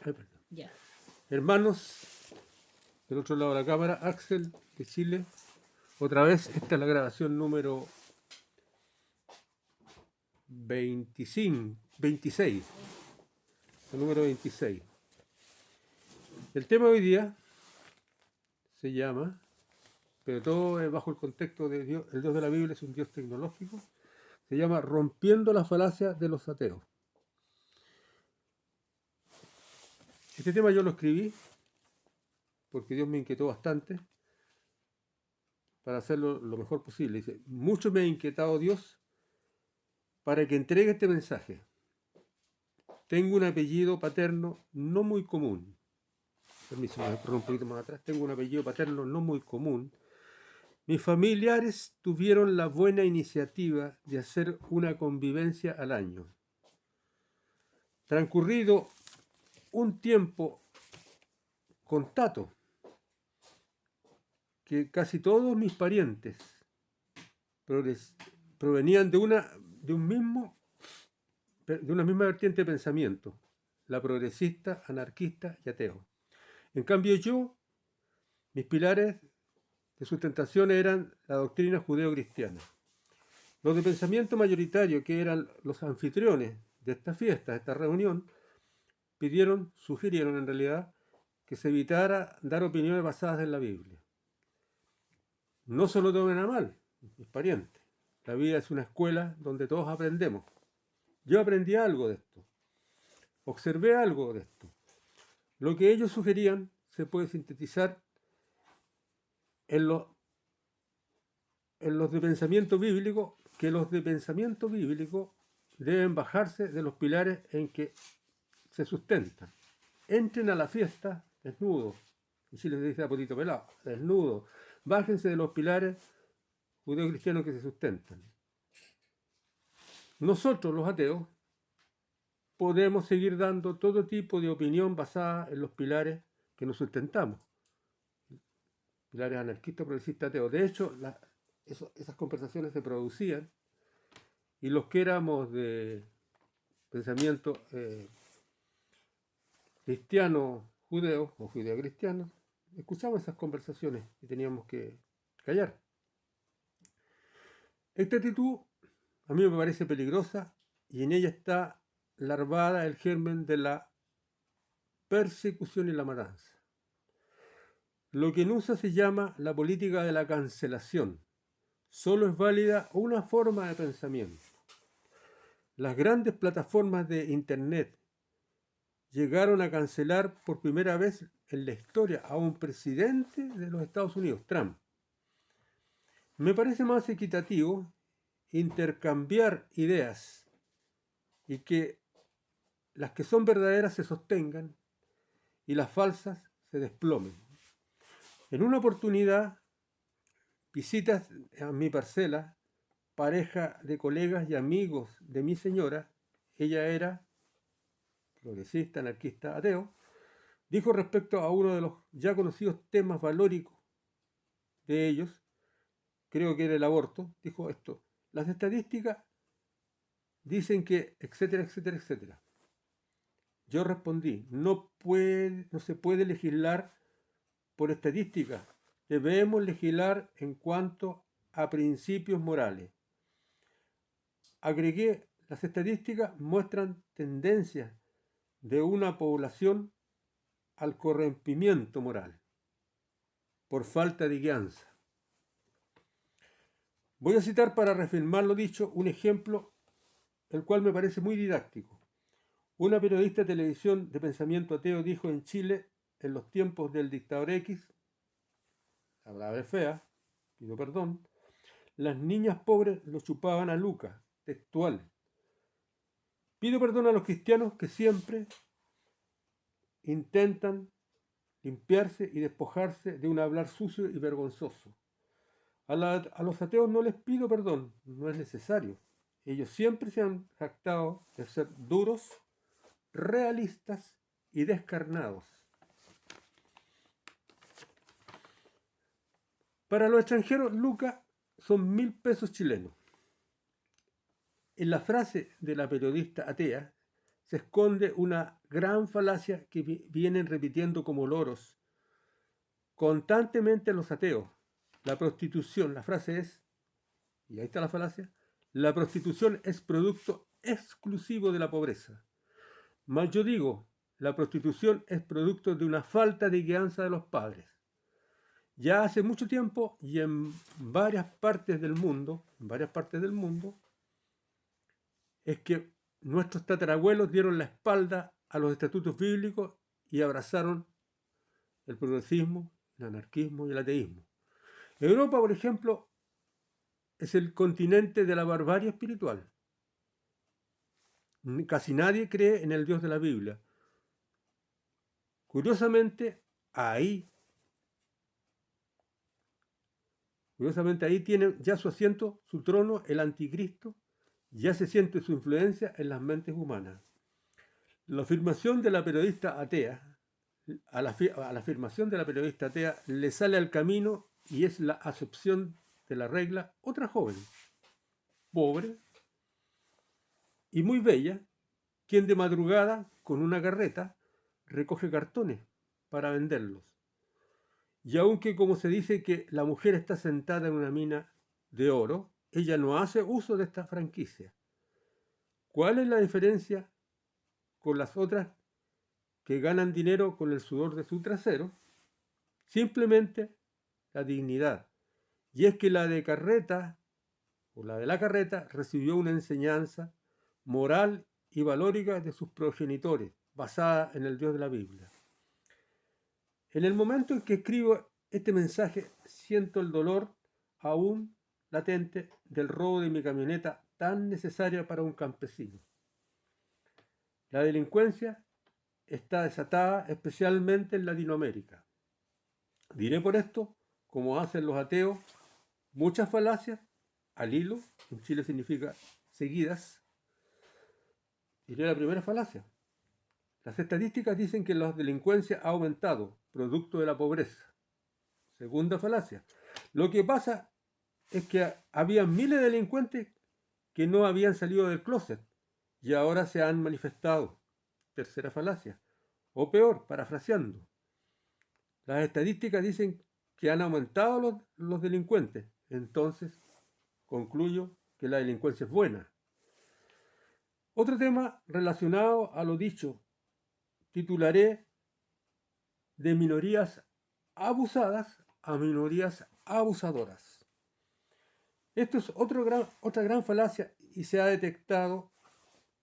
perdón. Ya. Hermanos, del otro lado de la cámara, Axel de Chile. Otra vez, esta es la grabación número 26. El número 26. El tema de hoy día se llama, pero todo es bajo el contexto de Dios, el Dios de la Biblia es un Dios tecnológico, se llama Rompiendo la falacia de los ateos. Este tema yo lo escribí porque Dios me inquietó bastante para hacerlo lo mejor posible. Dice, mucho me ha inquietado Dios para que entregue este mensaje. Tengo un apellido paterno no muy común. Permiso, me corro un poquito más atrás. Tengo un apellido paterno no muy común. Mis familiares tuvieron la buena iniciativa de hacer una convivencia al año. Transcurrido un tiempo contato, que casi todos mis parientes provenían de una misma vertiente de pensamiento, la progresista, anarquista y ateo. En cambio yo, mis pilares de sustentación eran la doctrina judeo-cristiana. Los de pensamiento mayoritario, que eran los anfitriones de esta fiesta, de esta reunión, sugirieron en realidad que se evitara dar opiniones basadas en la Biblia. No se lo tomen a mal, mis parientes. La vida es una escuela donde todos aprendemos. Yo aprendí algo de esto. Observé algo de esto. Lo que ellos sugerían se puede sintetizar en los de pensamiento bíblico, que los de pensamiento bíblico deben bajarse de los pilares en que se sustentan. Entren a la fiesta desnudos. En Chile se dice a potito pelado, desnudos. Bájense de los pilares judeo-cristianos que se sustentan. Nosotros, los ateos, podemos seguir dando todo tipo de opinión basada en los pilares que nos sustentamos. Pilares anarquistas, progresistas, ateos. De hecho, esas conversaciones se producían y los que éramos de pensamiento cristiano, judeo o judeo-cristiano, escuchábamos esas conversaciones y teníamos que callar. Esta actitud a mí me parece peligrosa y en ella está larvada el germen de la persecución y la matanza. Lo que en USA se llama la política de la cancelación. Solo es válida una forma de pensamiento. Las grandes plataformas de Internet llegaron a cancelar por primera vez en la historia a un presidente de los Estados Unidos, Trump. Me parece más equitativo intercambiar ideas y que las que son verdaderas se sostengan y las falsas se desplomen. En una oportunidad, visitas a mi parcela, pareja de colegas y amigos de mi señora, ella era progresista, anarquista, ateo, dijo respecto a uno de los ya conocidos temas valóricos de ellos, creo que era el aborto, dijo esto: las estadísticas dicen que, etcétera, etcétera, etcétera. Yo respondí, no se puede legislar por estadísticas, debemos legislar en cuanto a principios morales. Agregué, las estadísticas muestran tendencias de una población al corrompimiento moral por falta de guianza. Voy a citar para reafirmar lo dicho un ejemplo el cual me parece muy didáctico. Una periodista de televisión de pensamiento ateo dijo en Chile, en los tiempos del dictador X, la palabra es fea, pido perdón, las niñas pobres lo chupaban a Lucas, textual. Pido perdón a los cristianos que siempre intentan limpiarse y despojarse de un hablar sucio y vergonzoso. A los ateos no les pido perdón, no es necesario. Ellos siempre se han jactado de ser duros, realistas y descarnados. Para los extranjeros, lucas son 1.000 pesos chilenos. En la frase de la periodista atea se esconde una gran falacia que vienen repitiendo como loros constantemente los ateos. La prostitución, la frase es, y ahí está la falacia, la prostitución es producto exclusivo de la pobreza. Mas yo digo, la prostitución es producto de una falta de guianza de los padres. Ya hace mucho tiempo y en varias partes del mundo, es que nuestros tatarabuelos dieron la espalda a los estatutos bíblicos y abrazaron el progresismo, el anarquismo y el ateísmo. Europa, por ejemplo, es el continente de la barbarie espiritual. Casi nadie cree en el Dios de la Biblia. Curiosamente, ahí tiene ya su asiento, su trono, el anticristo, ya se siente su influencia en las mentes humanas. La afirmación de la periodista atea, a la afirmación de la periodista atea le sale al camino y es la acepción de la regla otra joven, pobre y muy bella, quien de madrugada, con una carreta, recoge cartones para venderlos. Y aunque como se dice que la mujer está sentada en una mina de oro, ella no hace uso de esta franquicia. ¿Cuál es la diferencia con las otras que ganan dinero con el sudor de su trasero? Simplemente la dignidad. Y es que la de carreta, o la de la carreta, recibió una enseñanza moral y valórica de sus progenitores, basada en el Dios de la Biblia. En el momento en que escribo este mensaje, siento el dolor aún latente del robo de mi camioneta tan necesaria para un campesino. La delincuencia está desatada especialmente en Latinoamérica. Diré por esto, como hacen los ateos, muchas falacias al hilo, en Chile significa seguidas. Diré la primera falacia. Las estadísticas dicen que la delincuencia ha aumentado, producto de la pobreza. Segunda falacia. Lo que pasa es que había miles de delincuentes que no habían salido del closet y ahora se han manifestado. Tercera falacia. O peor, parafraseando. Las estadísticas dicen que han aumentado los delincuentes. Entonces, concluyo que la delincuencia es buena. Otro tema relacionado a lo dicho, titularé de minorías abusadas a minorías abusadoras. Esto es otra gran falacia y se ha detectado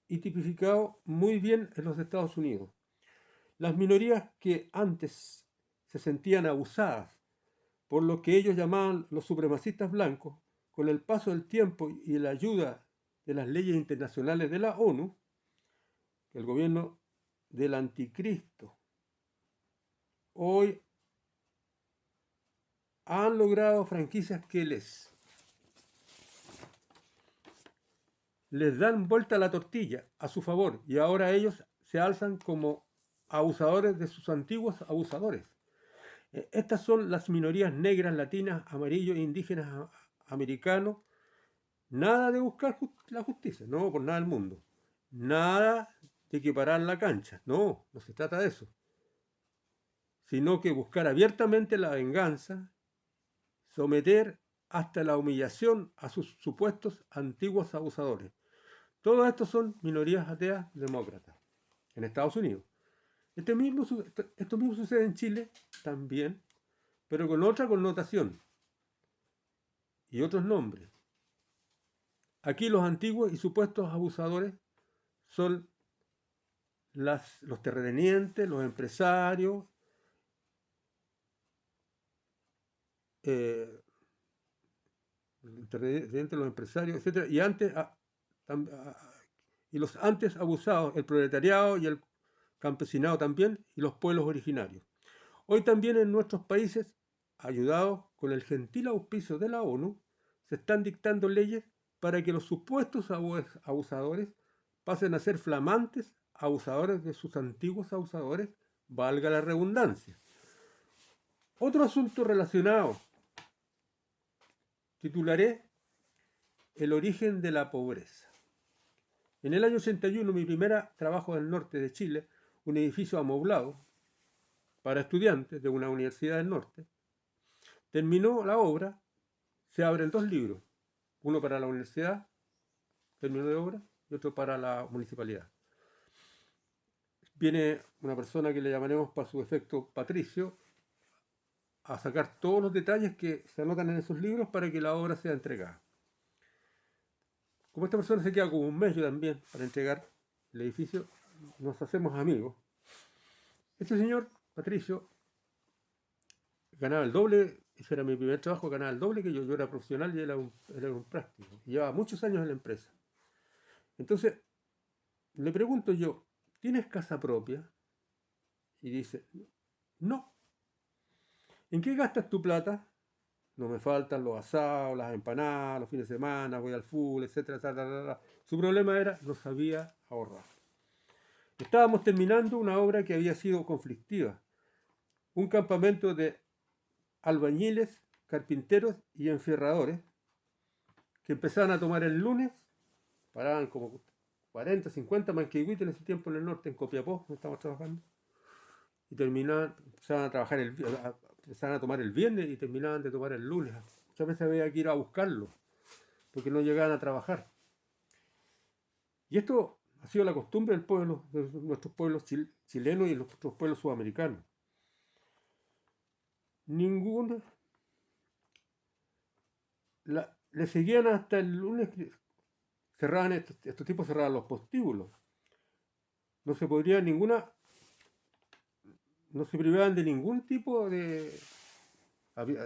y tipificado muy bien en los Estados Unidos. Las minorías que antes se sentían abusadas por lo que ellos llamaban los supremacistas blancos, con el paso del tiempo y la ayuda de las leyes internacionales de la ONU, el gobierno del anticristo, hoy han logrado franquicias que les dan vuelta a la tortilla a su favor y ahora ellos se alzan como abusadores de sus antiguos abusadores. Estas son las minorías negras, latinas, amarillos, indígenas, americanos. Nada de buscar la justicia, no, por nada del mundo. Nada de equiparar la cancha, no se trata de eso. Sino que buscar abiertamente la venganza, someter hasta la humillación a sus supuestos antiguos abusadores. Todos estos son minorías ateas demócratas en Estados Unidos. Esto mismo sucede en Chile también, pero con otra connotación y otros nombres. Aquí los antiguos y supuestos abusadores son los terratenientes, los empresarios, etc. Y los antes abusados, el proletariado y el campesinado también, y los pueblos originarios. Hoy también en nuestros países, ayudados con el gentil auspicio de la ONU, se están dictando leyes para que los supuestos abusadores pasen a ser flamantes abusadores de sus antiguos abusadores, valga la redundancia. Otro asunto relacionado, titularé el origen de la pobreza. En el año 81, mi primer trabajo del norte de Chile, un edificio amoblado para estudiantes de una universidad del norte, terminó la obra, se abren 2 libros, uno para la universidad, término de obra, y otro para la municipalidad. Viene una persona que le llamaremos para su efecto Patricio a sacar todos los detalles que se anotan en esos libros para que la obra sea entregada. Como esta persona se queda como un mes yo también para entregar el edificio, nos hacemos amigos. Este señor, Patricio, ganaba el doble, ese era mi primer trabajo, ganaba el doble que yo era profesional y él era un práctico. Y llevaba muchos años en la empresa. Entonces, le pregunto yo, ¿tienes casa propia? Y dice, no. ¿En qué gastas tu plata? No me faltan los asados, las empanadas, los fines de semana, voy al fútbol, etcétera, etcétera. Su problema era, no sabía ahorrar. Estábamos terminando una obra que había sido conflictiva. Un campamento de albañiles, carpinteros y enferradores que empezaban a tomar el lunes, paraban como 40, 50 manquehuites en ese tiempo en el norte, en Copiapó, donde estábamos trabajando, y empezaban a trabajar empezaban a tomar el viernes y terminaban de tomar el lunes. Muchas veces había que ir a buscarlo, porque no llegaban a trabajar. Y esto ha sido la costumbre del pueblo, de nuestros pueblos chilenos y nuestros pueblos sudamericanos. Ninguno le seguían hasta el lunes, cerraban estos tipos cerraban los postíbulos. No se podría no se privaban de ningún tipo de.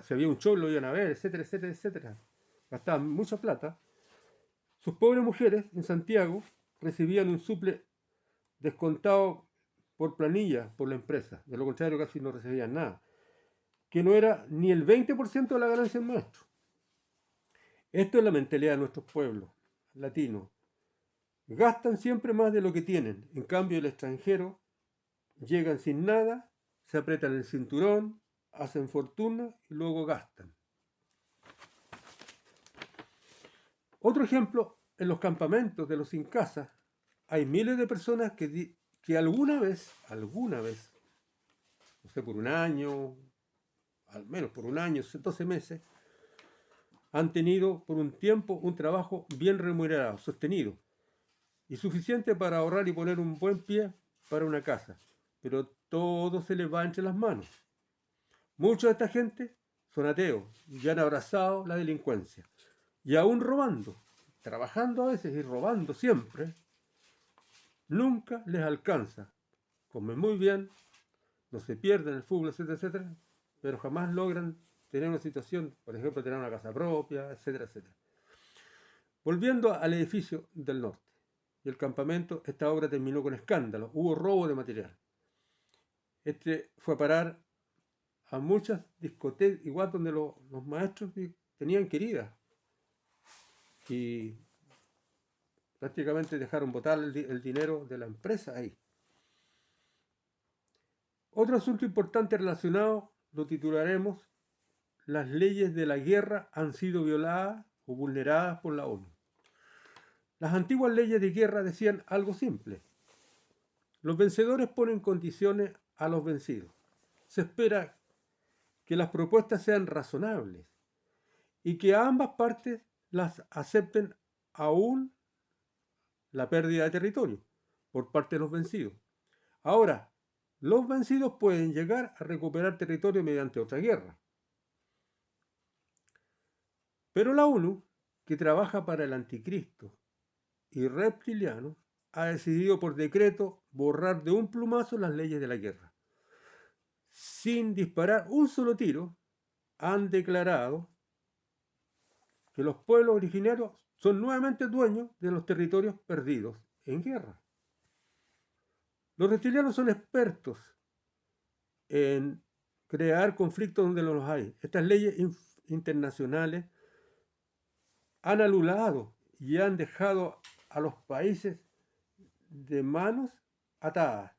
Si había un show lo iban a ver, etcétera, etcétera, etcétera. Gastaban mucha plata. Sus pobres mujeres en Santiago recibían un suple descontado por planilla por la empresa. De lo contrario, casi no recibían nada. Que no era ni el 20% de la ganancia del maestro. Esto es la mentalidad de nuestros pueblos latinos. Gastan siempre más de lo que tienen. En cambio, el extranjero llegan sin nada, se apretan el cinturón, hacen fortuna y luego gastan. Otro ejemplo, en los campamentos de los sin casa, hay miles de personas que alguna vez, no sé, por un año, al menos por un año, 12 meses, han tenido por un tiempo un trabajo bien remunerado, sostenido, y suficiente para ahorrar y poner un buen pie para una casa. Pero todo se les va entre las manos. Mucha de esta gente son ateos y han abrazado la delincuencia. Y aún robando, trabajando a veces y robando siempre, nunca les alcanza. Comen muy bien, no se pierden el fútbol, etcétera, etcétera, pero jamás logran tener una situación, por ejemplo, tener una casa propia, etcétera, etcétera. Volviendo al edificio del norte y el campamento, esta obra terminó con escándalo, hubo robo de material. Este fue a parar a muchas discotecas, igual donde los maestros tenían queridas, y prácticamente dejaron botar el dinero de la empresa ahí. Otro asunto importante relacionado lo titularemos "Las leyes de la guerra han sido violadas o vulneradas por la ONU". Las antiguas leyes de guerra decían algo simple: los vencedores ponen condiciones a los vencidos. Se espera que las propuestas sean razonables y que ambas partes las acepten aún la pérdida de territorio por parte de los vencidos. Ahora, los vencidos pueden llegar a recuperar territorio mediante otra guerra. Pero la ONU, que trabaja para el anticristo y reptiliano, ha decidido por decreto borrar de un plumazo las leyes de la guerra. Sin disparar un solo tiro, han declarado que los pueblos originarios son nuevamente dueños de los territorios perdidos en guerra. Los reptilianos son expertos en crear conflictos donde no los hay. Estas leyes internacionales han anulado y han dejado a los países de manos atadas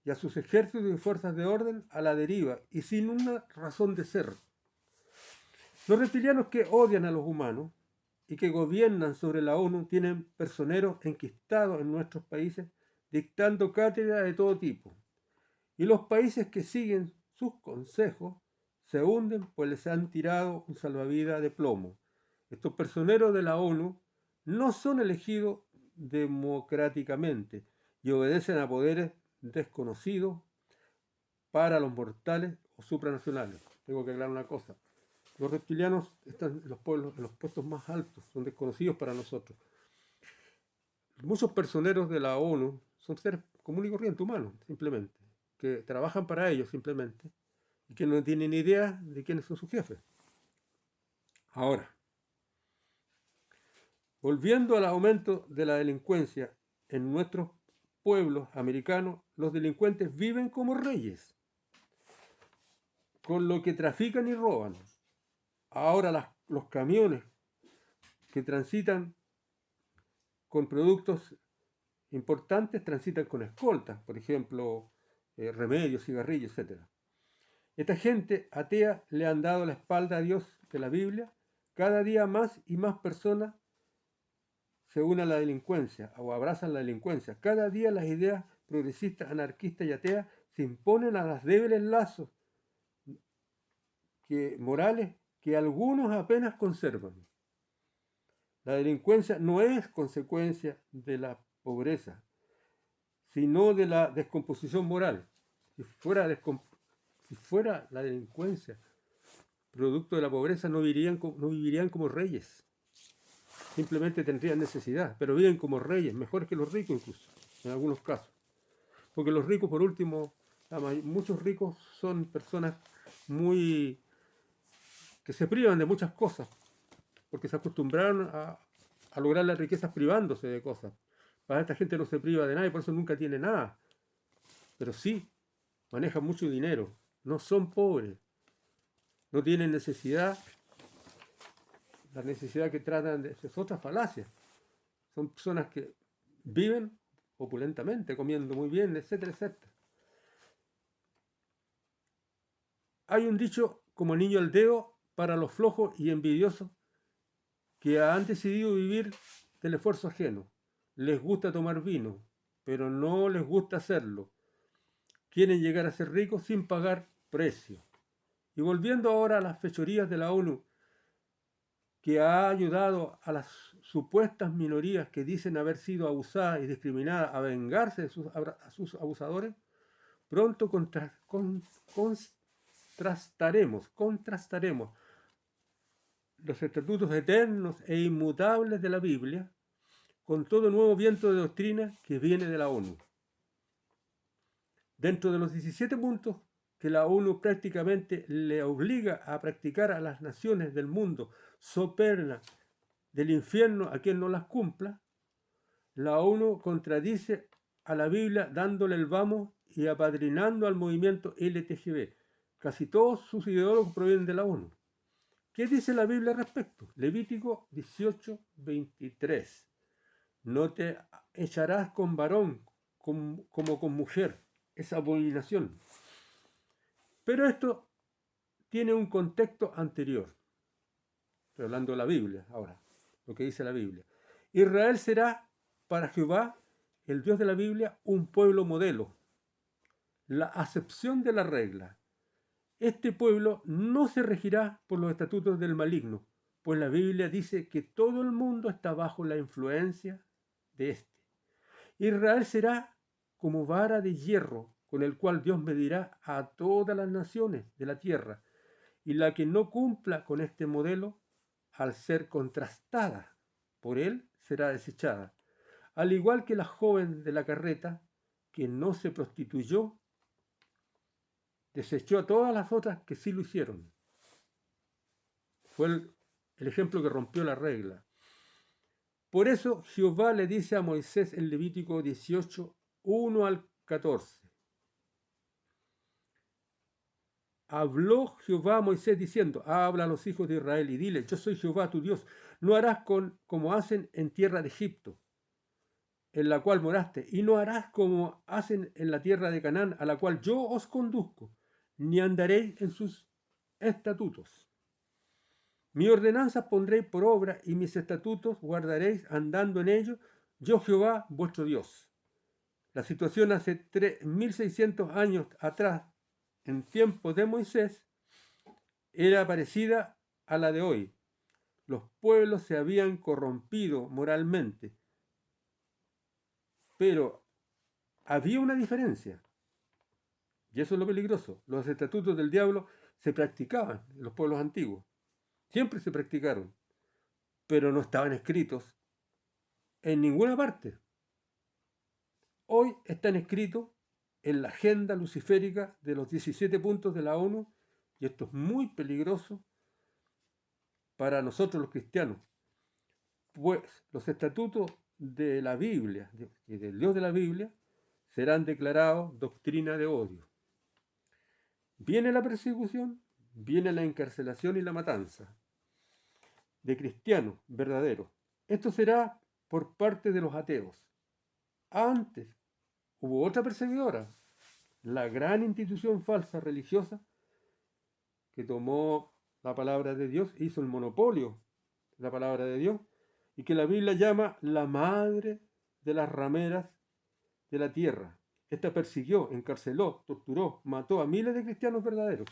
y a sus ejércitos y fuerzas de orden a la deriva y sin una razón de ser. Los reptilianos, que odian a los humanos, y que gobiernan sobre la ONU tienen personeros enquistados en nuestros países dictando cátedra de todo tipo. Y los países que siguen sus consejos se hunden pues les han tirado un salvavidas de plomo. Estos personeros de la ONU no son elegidos democráticamente y obedecen a poderes desconocidos para los mortales o supranacionales. Tengo que aclarar una cosa. Los reptilianos están en los puestos más altos, son desconocidos para nosotros. Muchos personeros de la ONU son seres comunes y corrientes humanos, simplemente, que trabajan para ellos simplemente y que no tienen idea de quiénes son sus jefes. Ahora, volviendo al aumento de la delincuencia en nuestros pueblos americanos, los delincuentes viven como reyes, con lo que trafican y roban. Ahora los camiones que transitan con productos importantes transitan con escoltas, por ejemplo, remedios, cigarrillos, etc. Esta gente atea le han dado la espalda a Dios de la Biblia. Cada día más y más personas se unen a la delincuencia o abrazan la delincuencia. Cada día las ideas progresistas, anarquistas y ateas se imponen a los débiles lazos morales que algunos apenas conservan. La delincuencia no es consecuencia de la pobreza, sino de la descomposición moral. Si fuera la delincuencia producto de la pobreza, no vivirían como reyes. Simplemente tendrían necesidad, pero viven como reyes, mejor que los ricos incluso, en algunos casos. Porque los ricos, por último, muchos ricos son personas que se privan de muchas cosas, porque se acostumbraron a lograr las riquezas privándose de cosas. Para esta gente no se priva de nada y por eso nunca tiene nada. Pero sí, manejan mucho dinero, no son pobres, no tienen necesidad. La necesidad que tratan de es otra falacia. Son personas que viven opulentamente, comiendo muy bien, etcétera, etcétera. Hay un dicho como niño al dedo para los flojos y envidiosos que han decidido vivir del esfuerzo ajeno. Les gusta tomar vino, pero no les gusta hacerlo. Quieren llegar a ser ricos sin pagar precio. Y volviendo ahora a las fechorías de la ONU, que ha ayudado a las supuestas minorías que dicen haber sido abusadas y discriminadas a vengarse de sus abusadores, pronto contrastaremos los estatutos eternos e inmutables de la Biblia con todo nuevo viento de doctrina que viene de la ONU. Dentro de los 17 puntos que la ONU prácticamente le obliga a practicar a las naciones del mundo, so pena del infierno a quien no las cumpla, la ONU contradice a la Biblia dándole el vamos y apadrinando al movimiento LTGB. Casi todos sus ideólogos provienen de la ONU. ¿Qué dice la Biblia al respecto? Levítico 18:23. No te echarás con varón como con mujer. Es abominación. Pero esto tiene un contexto anterior. Estoy hablando de la Biblia ahora, lo que dice la Biblia. Israel será para Jehová, el Dios de la Biblia, un pueblo modelo. La acepción de la regla. Este pueblo no se regirá por los estatutos del maligno, pues la Biblia dice que todo el mundo está bajo la influencia de este. Israel será como vara de hierro con el cual Dios medirá a todas las naciones de la tierra, y la que no cumpla con este modelo, al ser contrastada por él, será desechada. Al igual que la joven de la carreta, que no se prostituyó, desechó a todas las otras que sí lo hicieron. Fue el ejemplo que rompió la regla. Por eso Jehová le dice a Moisés en Levítico 18, 1 al 14. Habló Jehová a Moisés diciendo, habla a los hijos de Israel y dile, yo soy Jehová tu Dios, no harás como hacen en tierra de Egipto, en la cual moraste, y no harás como hacen en la tierra de Canaán, a la cual yo os conduzco, ni andaréis en sus estatutos. Mis ordenanzas pondréis por obra y mis estatutos guardaréis andando en ellos, yo Jehová vuestro Dios. La situación hace 3600 años atrás, en tiempos de Moisés, era parecida a la de hoy. Los pueblos se habían corrompido moralmente, pero había una diferencia, y eso es lo peligroso. Los estatutos del diablo se practicaban en los pueblos antiguos, siempre se practicaron, pero no estaban escritos en ninguna parte. Hoy están escritos en la agenda luciférica de los 17 puntos de la ONU, y esto es muy peligroso para nosotros los cristianos, pues los estatutos de la Biblia y del Dios de la Biblia serán declarados doctrina de odio. Viene la persecución, viene la encarcelación y la matanza de cristianos verdaderos. Esto será por parte de los ateos. Antes hubo otra perseguidora, la gran institución falsa religiosa que tomó la palabra de Dios, hizo el monopolio de la palabra de Dios, y que la Biblia llama la madre de las rameras de la tierra. Esta persiguió, encarceló, torturó, mató a miles de cristianos verdaderos,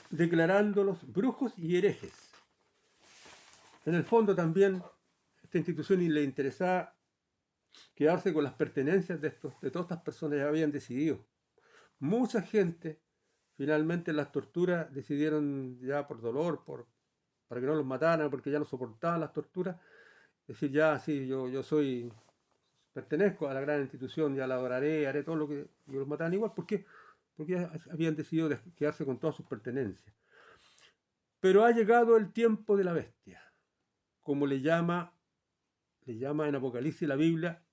declarándolos brujos y herejes. En el fondo también esta institución le interesaba quedarse con las pertenencias de todas estas personas que habían decidido. Mucha gente finalmente las torturas decidieron ya por dolor, para que no los mataran, porque ya no soportaban las torturas, decir ya, sí, yo pertenezco a la gran institución, ya la adoraré, haré todo lo que... Y los mataban igual, porque habían decidido quedarse con todas sus pertenencias. Pero ha llegado el tiempo de la bestia, como le llama en Apocalipsis la Biblia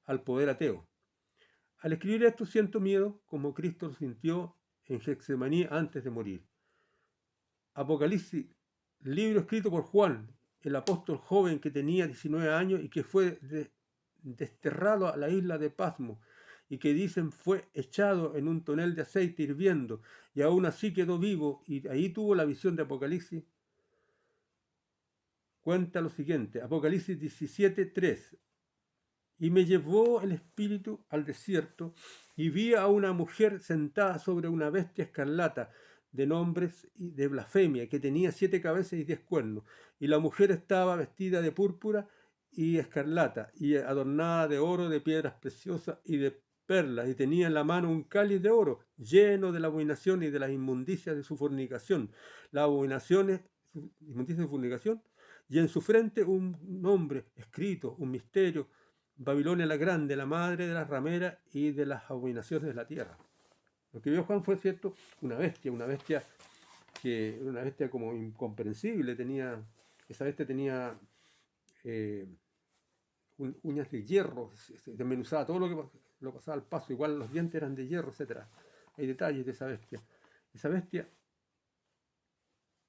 al poder ateo. Al escribir esto siento miedo, como Cristo lo sintió en Getsemaní antes de morir. Apocalipsis, libro escrito por Juan, el apóstol joven que tenía 19 años y que fue desterrado a la isla de Pasmo, y que dicen fue echado en un tonel de aceite hirviendo, y aún así quedó vivo, y ahí tuvo la visión de Apocalipsis. Cuenta lo siguiente, Apocalipsis 17:3. Y me llevó el espíritu al desierto, y vi a una mujer sentada sobre una bestia escarlata, de nombres y de blasfemia, que tenía 7 cabezas y 10 cuernos. Y la mujer estaba vestida de púrpura y escarlata, y adornada de oro, de piedras preciosas y de perlas, y tenía en la mano un cáliz de oro, lleno de la abominación y de las inmundicias de su fornicación. La abominación es inmundicia de su fornicación, y en su frente un nombre escrito, un misterio: Babilonia la Grande, la madre de las rameras y de las abominaciones de la tierra. Lo que vio Juan fue, cierto, una bestia como incomprensible. Esa bestia tenía uñas de hierro, se desmenuzaba todo lo que lo pasaba al paso, igual los dientes eran de hierro, etc. Hay detalles de esa bestia. Esa bestia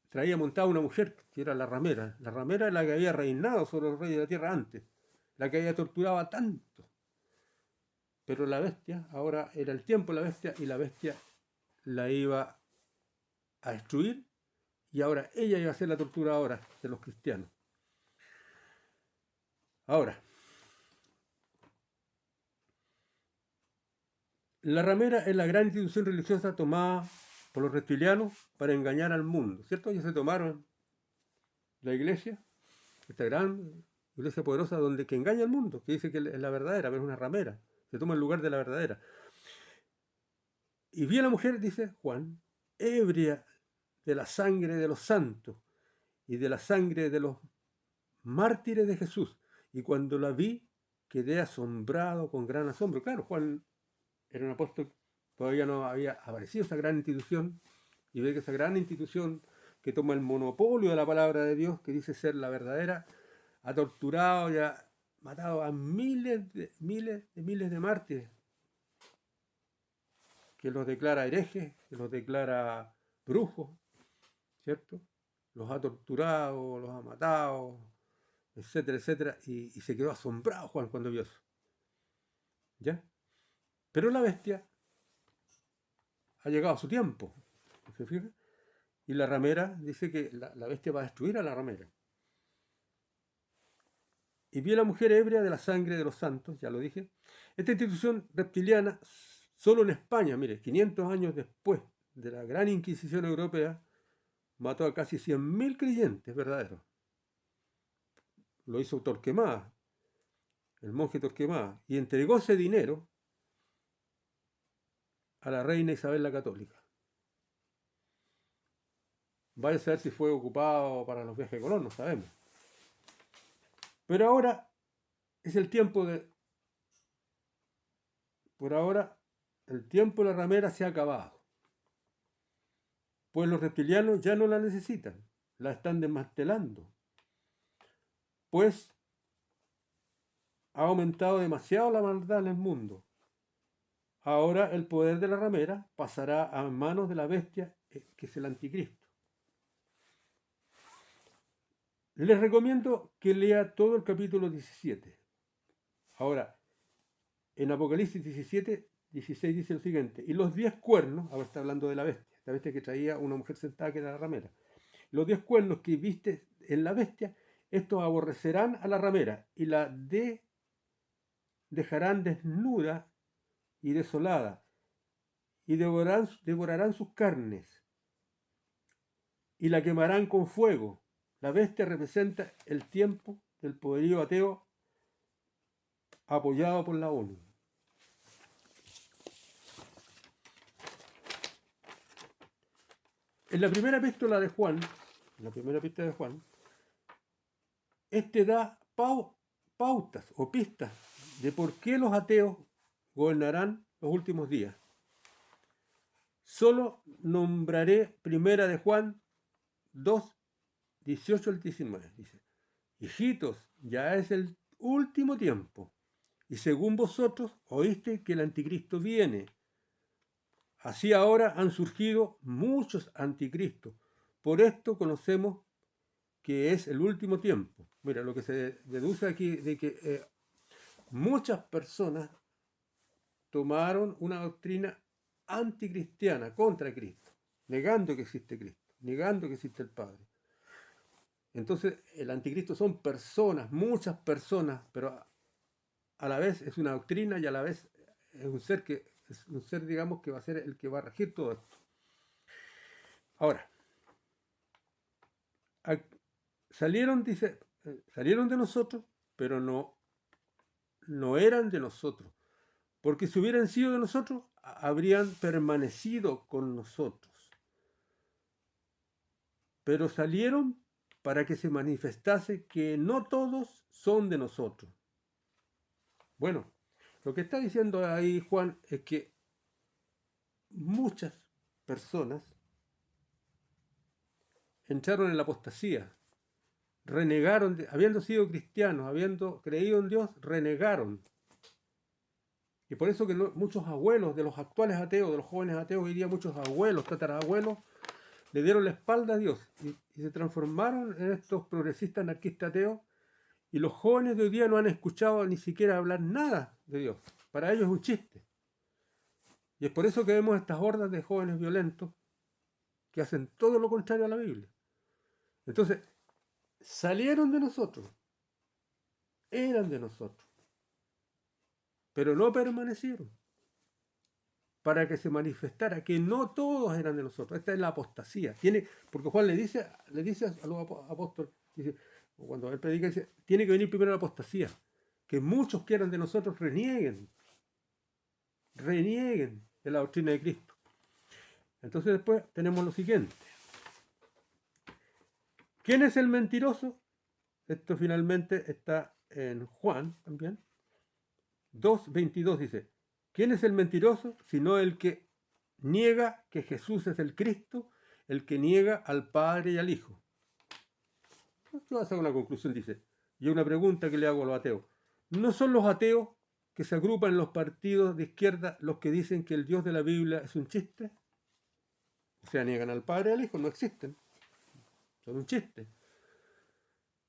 traía montada una mujer que era la ramera. La ramera es la que había reinado sobre los reyes de la tierra antes, la que había torturado a tanto. Pero la bestia, ahora era el tiempo de la bestia, y la bestia la iba a destruir, y ahora ella iba a hacer la tortura ahora de los cristianos. Ahora, la ramera es la gran institución religiosa tomada por los reptilianos para engañar al mundo, ¿cierto? Ellos se tomaron la iglesia, esta gran iglesia poderosa que engaña al mundo, que dice que es la verdadera, pero es una ramera, se toma el lugar de la verdadera. Y vi a la mujer, dice Juan, ebria de la sangre de los santos y de la sangre de los mártires de Jesús. Y cuando la vi, quedé asombrado con gran asombro. Claro, Juan era un apóstol, todavía no había aparecido esa gran institución, y ve que esa gran institución que toma el monopolio de la palabra de Dios, que dice ser la verdadera, ha torturado y ha matado a miles de mártires, que los declara herejes, que los declara brujos, ¿cierto? Los ha torturado, los ha matado, etcétera, etcétera, y se quedó asombrado Juan cuando vio eso. ¿Ya? Pero la bestia ha llegado a su tiempo, ¿se fijan? Y la ramera dice que la bestia va a destruir a la ramera. Y vio a la mujer ebria de la sangre de los santos, ya lo dije. Esta institución reptiliana, solo en España, mire, 500 años después de la gran Inquisición europea, mató a casi 100.000 creyentes verdaderos. Lo hizo Torquemada, el monje Torquemada, y entregó ese dinero a la reina Isabel la Católica. Vaya a saber si fue ocupado para los viajes de Colón, no sabemos. Pero ahora es el tiempo de... Por ahora, el tiempo de la ramera se ha acabado. Pues los reptilianos ya no la necesitan, la están desmantelando. Pues ha aumentado demasiado la maldad en el mundo. Ahora el poder de la ramera pasará a manos de la bestia, que es el anticristo. Les recomiendo que lea todo el capítulo 17. Ahora, en Apocalipsis 17, 16 dice lo siguiente: y los 10 cuernos, ahora está hablando de la bestia que traía una mujer sentada que era la ramera. Los 10 cuernos que viste en la bestia, estos aborrecerán a la ramera y la dejarán desnuda y desolada, y devorarán sus carnes, y la quemarán con fuego. La bestia representa el tiempo del poderío ateo apoyado por la ONU. En la primera epístola de Juan, este da pautas o pistas de por qué los ateos gobernarán los últimos días. Solo nombraré primera de Juan 2, 18 al 19. Dice: hijitos, ya es el último tiempo, y según vosotros oíste que el anticristo viene. Así ahora han surgido muchos anticristos. Por esto conocemos que es el último tiempo. Mira, lo que se deduce aquí de que muchas personas tomaron una doctrina anticristiana contra Cristo, negando que existe Cristo, negando que existe el Padre. Entonces, el anticristo son personas, muchas personas, pero a la vez es una doctrina y a la vez es un ser, digamos, que va a ser el que va a regir todo esto. Ahora, salieron de nosotros, pero no eran de nosotros, porque si hubieran sido de nosotros, habrían permanecido con nosotros. Pero salieron para que se manifestase que no todos son de nosotros. Bueno, lo que está diciendo ahí Juan es que muchas personas entraron en la apostasía, renegaron, habiendo sido cristianos, habiendo creído en Dios, renegaron. Y por eso que muchos abuelos de los actuales ateos, de los jóvenes ateos, hoy día muchos abuelos, tatarabuelos, le dieron la espalda a Dios y se transformaron en estos progresistas anarquistas ateos, y los jóvenes de hoy día no han escuchado ni siquiera hablar nada de Dios. Para ellos es un chiste. Y es por eso que vemos estas hordas de jóvenes violentos que hacen todo lo contrario a la Biblia. Entonces, salieron de nosotros, eran de nosotros, pero no permanecieron, para que se manifestara que no todos eran de nosotros. Esta es la apostasía. Porque Juan le dice a los apóstoles, dice, cuando él predica, dice, tiene que venir primero la apostasía, que muchos que eran de nosotros renieguen de la doctrina de Cristo. Entonces después tenemos lo siguiente: ¿quién es el mentiroso? Esto finalmente está en Juan también. 2:22 dice: ¿quién es el mentiroso sino el que niega que Jesús es el Cristo, el que niega al Padre y al Hijo? Yo hago una conclusión, dice, y una pregunta que le hago a los ateos: ¿no son los ateos que se agrupan en los partidos de izquierda los que dicen que el Dios de la Biblia es un chiste? O sea, niegan al Padre y al Hijo, no existen, son un chiste.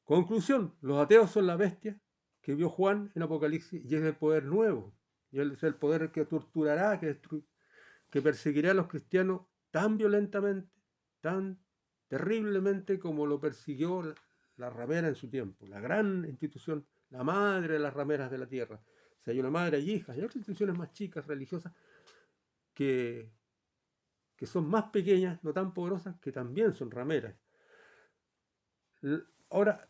Conclusión: los ateos son la bestia que vio Juan en Apocalipsis, y es el poder nuevo, y es el poder que torturará, que perseguirá a los cristianos tan violentamente, tan terriblemente como lo persiguió la ramera en su tiempo, la gran institución, la madre de las rameras de la tierra. O sea, hay una madre y hijas, y otras instituciones más chicas, religiosas, que, que son más pequeñas, no tan poderosas, que también son rameras. Ahora,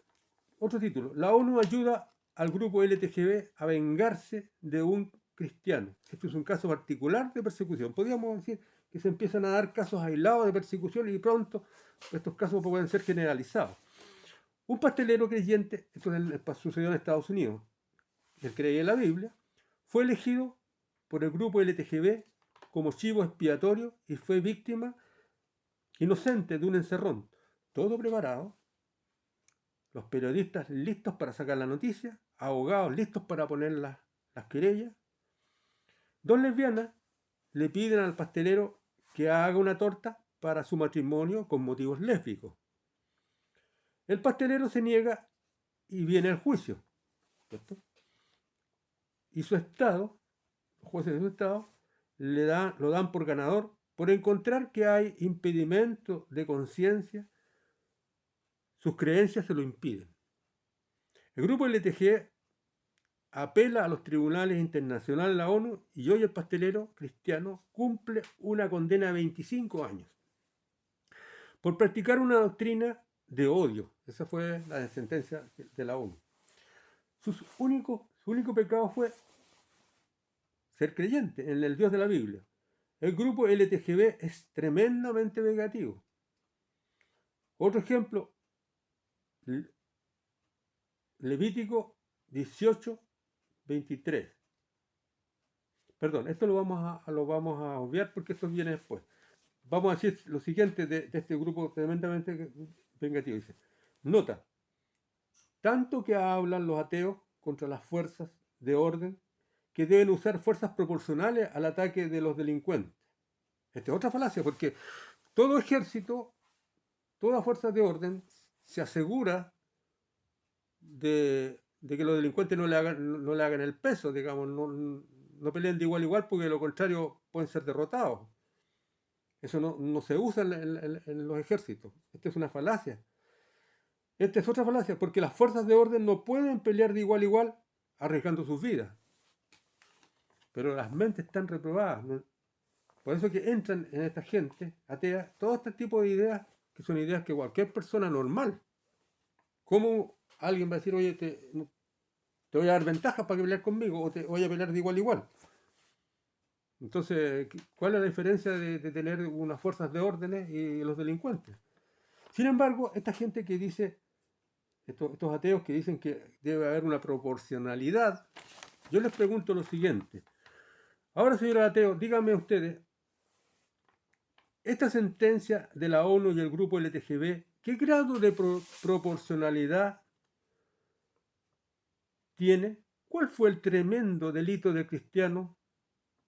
otro título. La ONU ayuda al grupo LTGB a vengarse de un cristiano. Esto es un caso particular de persecución. Podríamos decir que se empiezan a dar casos aislados de persecución y pronto estos casos pueden ser generalizados. Un pastelero creyente, esto sucedió en Estados Unidos, él creía en la Biblia, fue elegido por el grupo LTGB como chivo expiatorio y fue víctima inocente de un encerrón. Todo preparado, los periodistas listos para sacar la noticia, abogados listos para poner las querellas. Dos lesbianas le piden al pastelero que haga una torta para su matrimonio con motivos lésbicos. El pastelero se niega y viene al juicio, ¿cierto? Y su estado, los jueces de su estado, lo dan por ganador por encontrar que hay impedimento de conciencia, sus creencias se lo impiden. El grupo LTG apela a los tribunales internacionales de la ONU y hoy el pastelero cristiano cumple una condena de 25 años por practicar una doctrina de odio. Esa fue la sentencia de la ONU. Su único pecado fue ser creyente en el Dios de la Biblia. El grupo LTGB es tremendamente negativo. Otro ejemplo, Levítico 18, 23. Perdón, esto lo vamos a obviar porque esto viene después. Vamos a decir lo siguiente de este grupo tremendamente vengativo. Dice, nota, tanto que hablan los ateos contra las fuerzas de orden que deben usar fuerzas proporcionales al ataque de los delincuentes. Esta es otra falacia, porque todo ejército, toda fuerza de orden se asegura de que los delincuentes no le hagan el peso, digamos, no peleen de igual a igual, porque de lo contrario pueden ser derrotados. Eso no se usa en los ejércitos. Esta es una falacia. Esta es otra falacia, porque las fuerzas de orden no pueden pelear de igual a igual arriesgando sus vidas. Pero las mentes están reprobadas, ¿no? Por eso que entran en esta gente atea todo este tipo de ideas, que son ideas que cualquier persona normal, ¿cómo alguien va a decir, oye, te voy a dar ventajas para que pelear conmigo, o te voy a pelear de igual a igual? Entonces, ¿cuál es la diferencia de tener unas fuerzas de órdenes y los delincuentes? Sin embargo, esta gente que dice, estos ateos que dicen que debe haber una proporcionalidad, yo les pregunto lo siguiente. Ahora, señores ateos, díganme ustedes, esta sentencia de la ONU y el grupo LTGB, ¿qué grado de proporcionalidad tiene? ¿Cuál fue el tremendo delito del cristiano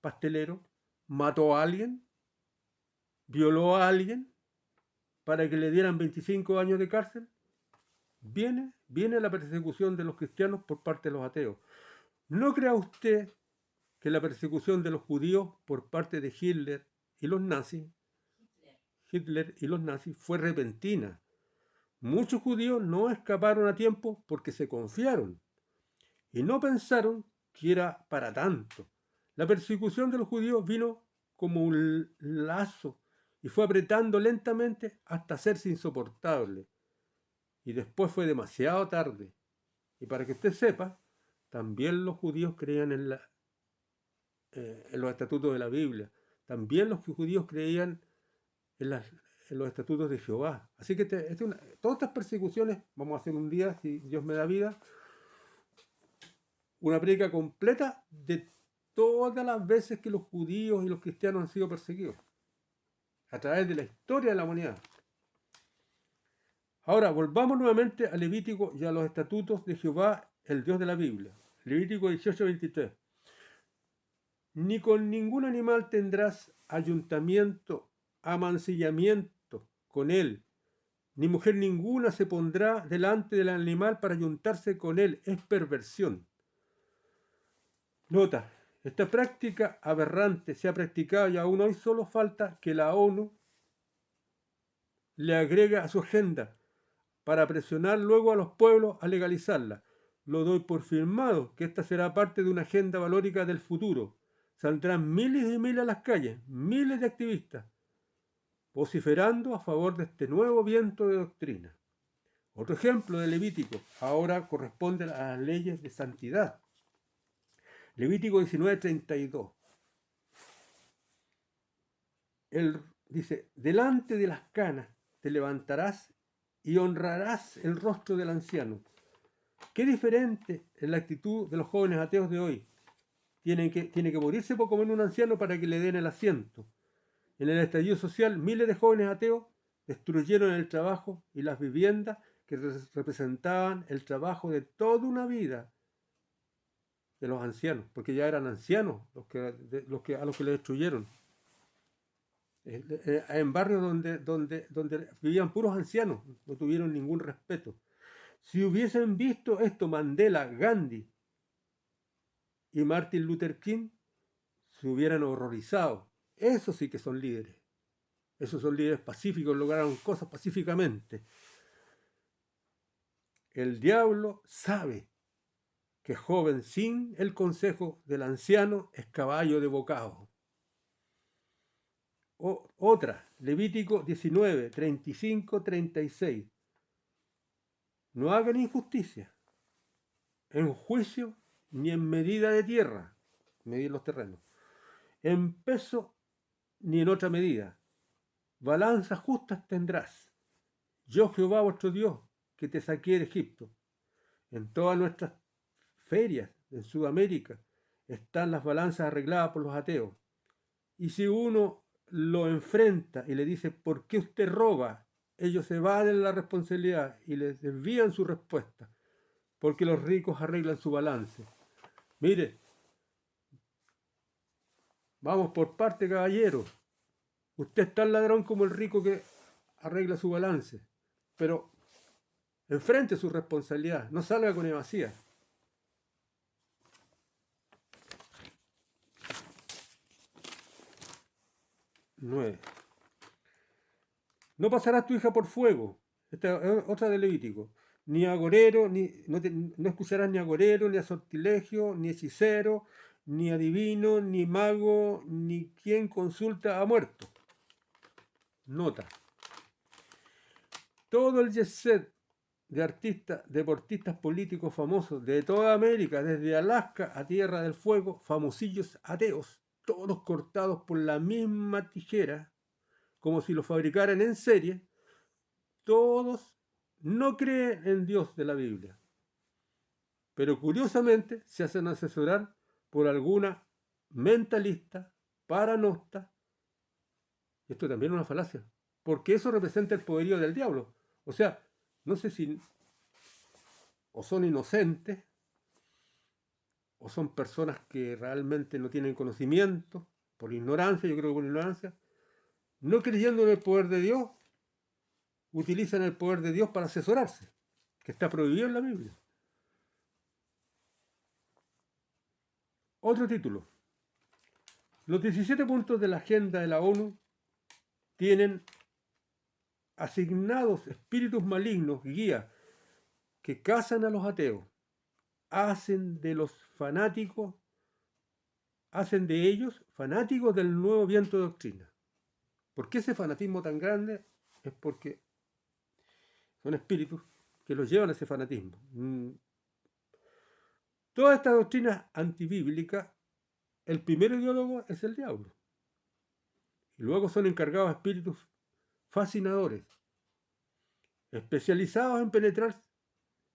pastelero? ¿Mató a alguien? ¿Violó a alguien para que le dieran 25 años de cárcel? Viene la persecución de los cristianos por parte de los ateos. ¿No crea usted que la persecución de los judíos por parte de Hitler y los nazis fue repentina? Muchos judíos no escaparon a tiempo porque se confiaron y no pensaron que era para tanto. La persecución de los judíos vino como un lazo y fue apretando lentamente hasta hacerse insoportable. Y después fue demasiado tarde. Y para que usted sepa, también los judíos creían en los estatutos de la Biblia. También los judíos creían en los estatutos de Jehová. Así que todas estas persecuciones, vamos a hacer un día, si Dios me da vida, una prédica completa de todas las veces que los judíos y los cristianos han sido perseguidos a través de la historia de la humanidad. Ahora, volvamos nuevamente a Levítico y a los estatutos de Jehová, el Dios de la Biblia. Levítico 18:23. Ni con ningún animal tendrás ayuntamiento, amancillamiento con él, ni mujer ninguna se pondrá delante del animal para ayuntarse con él. Es perversión. Nota, esta práctica aberrante se ha practicado y aún hoy solo falta que la ONU le agrega a su agenda para presionar luego a los pueblos a legalizarla. Lo doy por firmado que esta será parte de una agenda valórica del futuro. Saldrán miles y miles a las calles, miles de activistas, vociferando a favor de este nuevo viento de doctrina. Otro ejemplo de Levítico ahora corresponde a las leyes de santidad. Levítico 19:32. Él dice, delante de las canas te levantarás y honrarás el rostro del anciano. Qué diferente es la actitud de los jóvenes ateos de hoy. Tiene que morirse poco menos un anciano para que le den el asiento. En el estallido social, miles de jóvenes ateos destruyeron el trabajo y las viviendas que representaban el trabajo de toda una vida de los ancianos, porque ya eran ancianos a los que le destruyeron. En barrios donde vivían puros ancianos, no tuvieron ningún respeto. Si hubiesen visto esto Mandela, Gandhi y Martin Luther King, se hubieran horrorizado. Esos sí que son líderes. Esos son líderes pacíficos, lograron cosas pacíficamente. El diablo sabe que joven sin el consejo del anciano es caballo de bocado. Otra, Levítico 19, 35, 36. No hagan injusticia en juicio ni en medida de tierra, medir los terrenos, en peso ni en otra medida. Balanzas justas tendrás. Yo Jehová vuestro Dios, que te saqué de Egipto. En todas nuestras ferias en Sudamérica están las balanzas arregladas por los ateos. Y si uno lo enfrenta y le dice, ¿por qué usted roba? Ellos evaden la responsabilidad y les desvían su respuesta, porque los ricos arreglan su balance. Mire, vamos por parte, caballero. Usted es tan ladrón como el rico que arregla su balance, pero enfrente su responsabilidad, no salga con evasía. 9. No pasarás tu hija por fuego. Esta es otra de Levítico. Ni agorero, no escucharás ni agorero, ni a sortilegio, ni hechicero, ni adivino, ni mago, ni quien consulta a muerto. Nota. Todo el jet set de artistas, deportistas políticos famosos de toda América, desde Alaska a Tierra del Fuego, famosillos ateos, todos cortados por la misma tijera, como si los fabricaran en serie, todos no creen en Dios de la Biblia. Pero curiosamente se hacen asesorar por alguna mentalista, paranosta. Esto también es una falacia, porque eso representa el poderío del diablo. O sea, no sé si o son inocentes, o son personas que realmente no tienen conocimiento, por ignorancia, yo creo que por ignorancia, no creyendo en el poder de Dios, utilizan el poder de Dios para asesorarse, que está prohibido en la Biblia. Otro título. Los 17 puntos de la agenda de la ONU tienen asignados espíritus malignos, guías, que cazan a los ateos, hacen de ellos fanáticos del nuevo viento de doctrina. ¿Por qué ese fanatismo tan grande? Es porque son espíritus que los llevan a ese fanatismo. Toda esta doctrina antibíblica, el primer ideólogo es el diablo. Y luego son encargados espíritus fascinadores, especializados en penetrar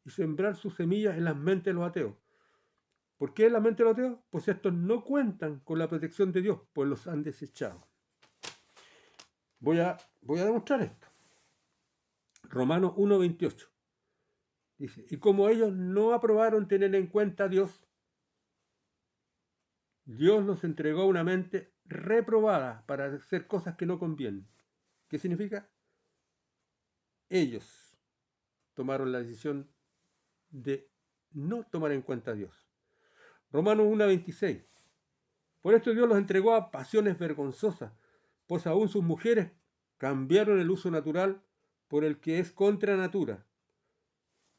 y sembrar sus semillas en las mentes de los ateos. ¿Por qué en la mente de los ateos? Pues estos no cuentan con la protección de Dios, pues los han desechado. Voy a demostrar esto. Romanos 1:28. Dice, y como ellos no aprobaron tener en cuenta a Dios, Dios los entregó a una mente reprobada para hacer cosas que no convienen. ¿Qué significa? Ellos tomaron la decisión de no tomar en cuenta a Dios. Romanos 1:26. Por esto Dios los entregó a pasiones vergonzosas, pues aún sus mujeres cambiaron el uso natural por el que es contra natura.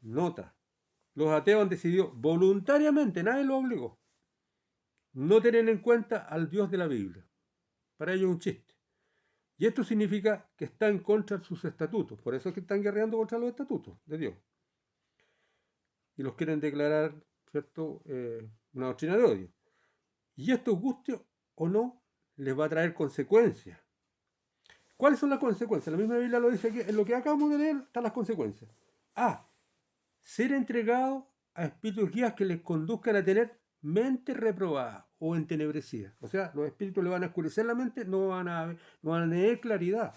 Nota, los ateos han decidido voluntariamente, nadie los obligó, no tener en cuenta al Dios de la Biblia. Para ellos es un chiste. Y esto significa que está en contra de sus estatutos. Por eso es que están guerreando contra los estatutos de Dios. Y los quieren declarar, ¿cierto?, una doctrina de odio. Y esto, guste o no, les va a traer consecuencias. ¿Cuáles son las consecuencias? La misma Biblia lo dice aquí. En lo que acabamos de leer están las consecuencias. A. Ser entregado a espíritus guías que les conduzcan a tener mente reprobada o entenebrecida. O sea, los espíritus le van a oscurecer la mente, no van a tener claridad.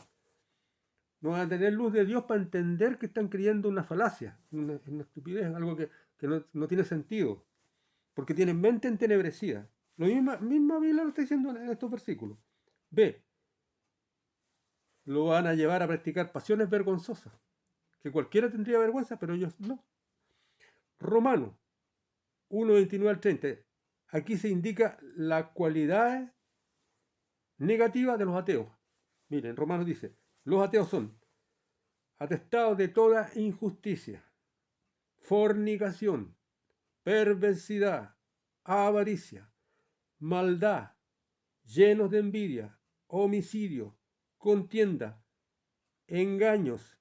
No van a tener luz de Dios para entender que están creyendo una falacia, una estupidez, algo que no tiene sentido. Porque tienen mente entenebrecida. Lo misma Biblia lo está diciendo en estos versículos. B. Lo van a llevar a practicar pasiones vergonzosas. Que cualquiera tendría vergüenza, pero ellos no. Romanos 1:29 al 30. Aquí se indica la cualidad negativa de los ateos. Miren, Romanos dice, los ateos son atestados de toda injusticia, fornicación, perversidad, avaricia, maldad, llenos de envidia, homicidio, contienda, engaños,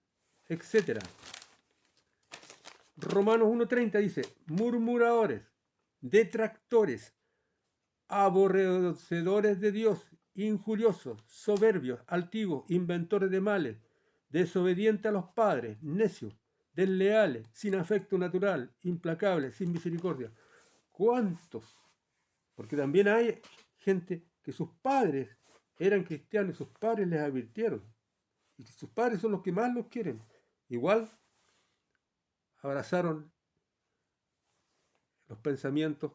etc. Romanos 1:30 dice, murmuradores, detractores, aborrecedores de Dios, injuriosos, soberbios, altivos, inventores de males, desobedientes a los padres, necios, desleales, sin afecto natural, implacables, sin misericordia. ¿Cuántos? Porque también hay gente que sus padres eran cristianos y sus padres les advirtieron. Y que sus padres son los que más los quieren. Igual abrazaron los pensamientos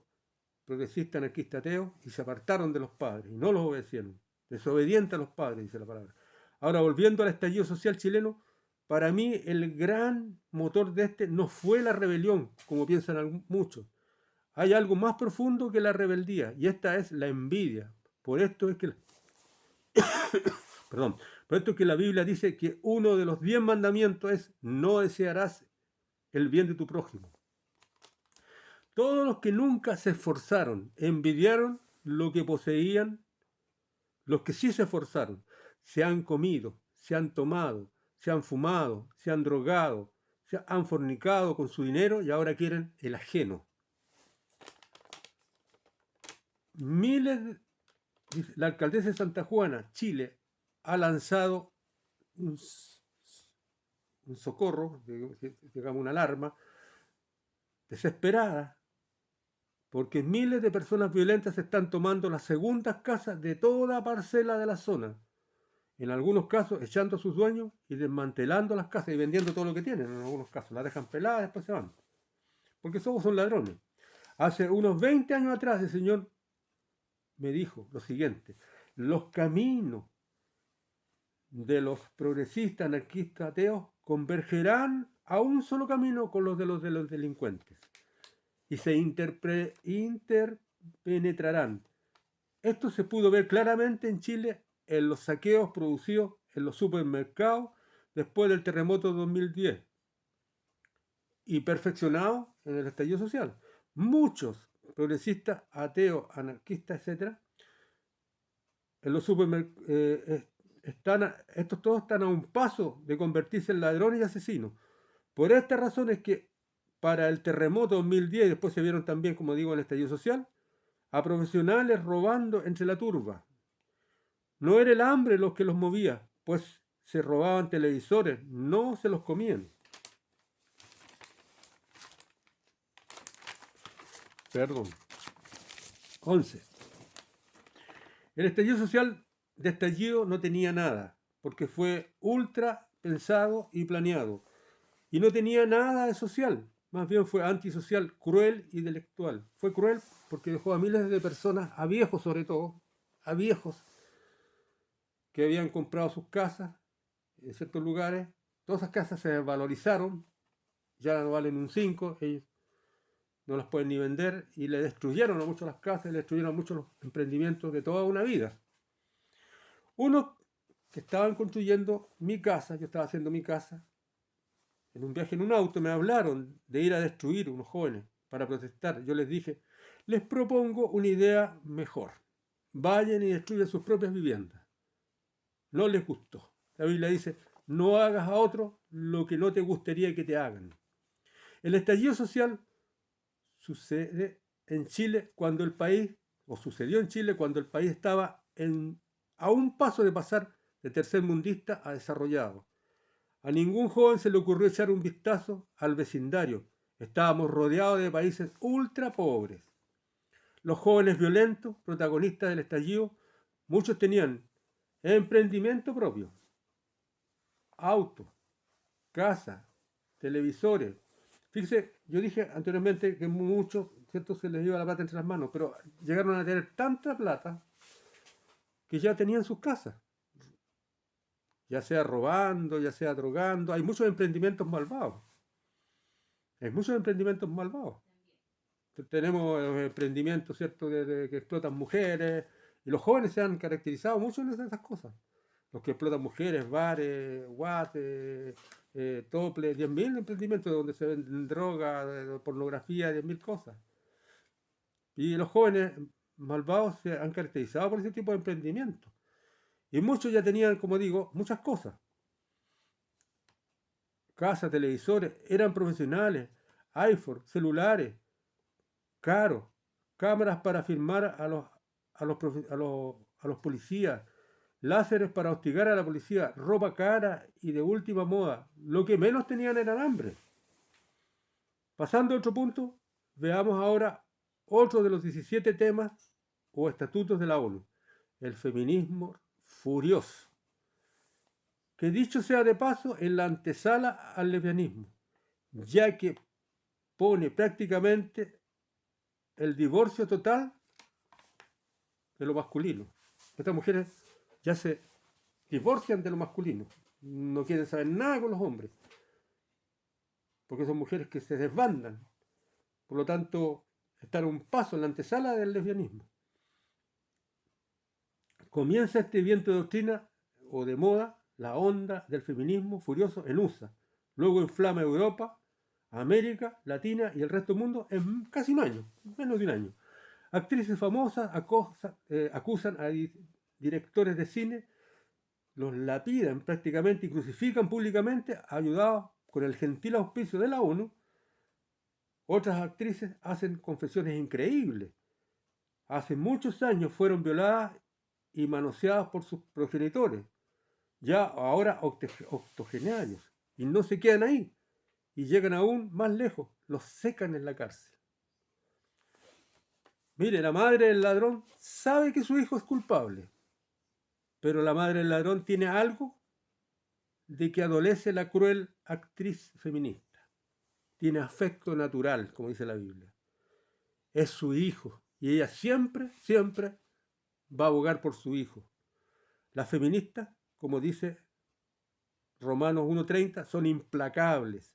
progresistas, anarquistas, ateos y se apartaron de los padres y no los obedecieron. Desobedientes a los padres, dice la palabra. Ahora, volviendo al estallido social chileno, para mí el gran motor de este no fue la rebelión, como piensan muchos. Hay algo más profundo que la rebeldía, y esta es la envidia. Por esto es que por esto es que la Biblia dice que uno de los 10 mandamientos es no desearás el bien de tu prójimo. Todos los que nunca se esforzaron, envidiaron lo que poseían. Los que sí se esforzaron, se han comido, se han tomado, se han fumado, se han drogado, se han fornicado con su dinero y ahora quieren el ajeno. La alcaldesa de Santa Juana, Chile, ha lanzado un socorro, digamos una alarma, desesperada, porque miles de personas violentas están tomando las segundas casas de toda parcela de la zona. En algunos casos echando a sus dueños y desmantelando las casas y vendiendo todo lo que tienen. En algunos casos las dejan peladas y después se van. Porque son ladrones. Hace unos 20 años atrás el Señor me dijo lo siguiente: los caminos de los progresistas, anarquistas, ateos convergerán a un solo camino con los de los delincuentes y se interpenetrarán. Esto se pudo ver claramente en Chile en los saqueos producidos en los supermercados después del terremoto de 2010 y perfeccionados en el estallido social. Muchos progresistas, ateos, anarquistas, etc., en los supermercados, estos todos están a un paso de convertirse en ladrones y asesinos. Por esta razón es que para el terremoto 2010, después se vieron también, como digo, en el estallido social, a profesionales robando entre la turba. No era el hambre los que los movía, pues se robaban televisores, no se los comían. Perdón. 11. El estallido social de estallido no tenía nada, porque fue ultra pensado y planeado. Y no tenía nada de social, más bien fue antisocial, cruel y delictual. Fue cruel porque dejó a miles de personas, a viejos sobre todo, a viejos que habían comprado sus casas en ciertos lugares. Todas esas casas se valorizaron, ya no valen un 5, ellos no las pueden ni vender, y le destruyeron a muchos las casas, le destruyeron a muchos los emprendimientos de toda una vida. Unos que estaban construyendo mi casa, yo estaba haciendo mi casa, en un viaje en un auto me hablaron de ir a destruir unos jóvenes para protestar. Yo les dije, les propongo una idea mejor. Vayan y destruyan sus propias viviendas. No les gustó. La Biblia dice, no hagas a otro lo que no te gustaría que te hagan. El estallido social sucede en Chile cuando el país, o sucedió en Chile cuando el país estaba a un paso de pasar de tercermundista a desarrollado. A ningún joven se le ocurrió echar un vistazo al vecindario. Estábamos rodeados de países ultra pobres. Los jóvenes violentos, protagonistas del estallido, muchos tenían emprendimiento propio, autos, casas, televisores. Fíjese, yo dije anteriormente que muchos, ¿cierto?, se les iba la plata entre las manos, pero llegaron a tener tanta plata que ya tenían sus casas, ya sea robando, ya sea drogando. Hay muchos emprendimientos malvados. Hay muchos emprendimientos malvados. Tenemos los emprendimientos, ¿cierto?, de que explotan mujeres, y los jóvenes se han caracterizado mucho en esas cosas. Los que explotan mujeres, bares, guates, toples, 10.000 emprendimientos donde se venden droga, pornografía, 10.000 cosas. Y los jóvenes malvados se han caracterizado por ese tipo de emprendimientos. Y muchos ya tenían, como digo, muchas cosas. Casas, televisores, eran profesionales, iPhone, celulares, caros, cámaras para filmar a los policías, láseres para hostigar a la policía, ropa cara y de última moda. Lo que menos tenían era hambre. Pasando a otro punto, veamos ahora otro de los 17 temas o estatutos de la ONU, el feminismo furioso, que dicho sea de paso, en la antesala al lesbianismo, ya que pone prácticamente el divorcio total de lo masculino. Estas mujeres ya se divorcian de lo masculino, no quieren saber nada con los hombres, porque son mujeres que se desbandan. Por lo tanto, están un paso en la antesala del lesbianismo. Comienza este viento de doctrina o de moda, la onda del feminismo furioso en USA. Luego inflama Europa, América Latina y el resto del mundo en casi un año, menos de un año. Actrices famosas acusan a directores de cine, los lapidan prácticamente y crucifican públicamente, ayudados con el gentil auspicio de la ONU. Otras actrices hacen confesiones increíbles. Hace muchos años fueron violadas y manoseadas por sus progenitores, ya ahora octogenarios, y no se quedan ahí, y llegan aún más lejos, los secan en la cárcel. Mire, la madre del ladrón sabe que su hijo es culpable, pero la madre del ladrón tiene algo de que adolece la cruel actriz feminista. Tiene afecto natural, como dice la Biblia. Es su hijo, y ella siempre, siempre va a abogar por su hijo. Las feministas, como dice Romanos 1:30, son implacables,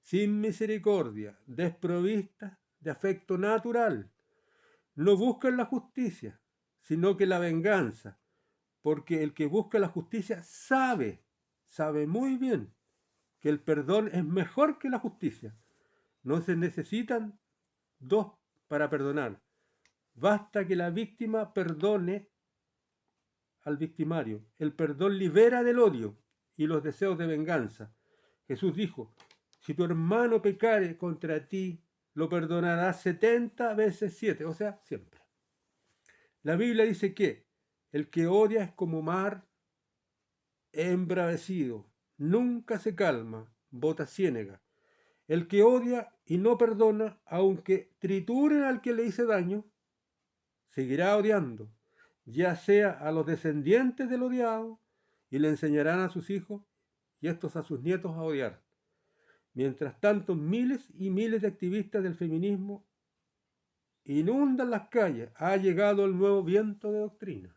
sin misericordia, desprovistas de afecto natural. No buscan la justicia, sino que la venganza, porque el que busca la justicia sabe muy bien que el perdón es mejor que la justicia. No se necesitan dos para perdonar. Basta que la víctima perdone al victimario. El perdón libera del odio y los deseos de venganza. Jesús dijo, si tu hermano pecare contra ti, lo perdonarás 70 veces 7, o sea, siempre. La Biblia dice que el que odia es como mar embravecido, nunca se calma, bota ciénega. El que odia y no perdona, aunque trituren al que le hizo daño, seguirá odiando, ya sea a los descendientes del odiado, y le enseñarán a sus hijos y estos a sus nietos a odiar. Mientras tanto, miles y miles de activistas del feminismo inundan las calles. Ha llegado el nuevo viento de doctrina.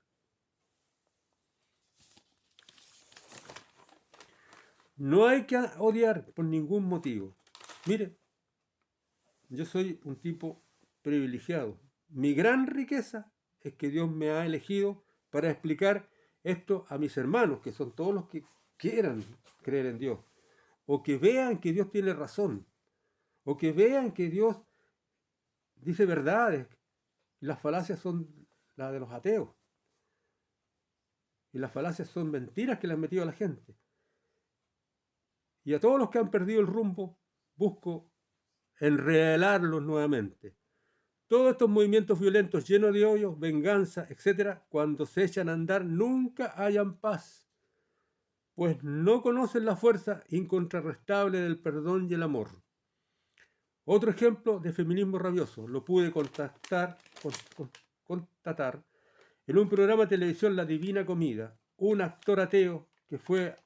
No hay que odiar por ningún motivo. Mire, yo soy un tipo privilegiado. Mi gran riqueza es que Dios me ha elegido para explicar esto a mis hermanos, que son todos los que quieran creer en Dios, o que vean que Dios tiene razón, o que vean que Dios dice verdades, y las falacias son las de los ateos, y las falacias son mentiras que le han metido a la gente. Y a todos los que han perdido el rumbo, busco enredarlos nuevamente. Todos estos movimientos violentos llenos de odio, venganza, etc., cuando se echan a andar, nunca hayan paz, pues no conocen la fuerza incontrarrestable del perdón y el amor. Otro ejemplo de feminismo rabioso lo pude constatar en un programa de televisión, La Divina Comida. Un actor ateo que fue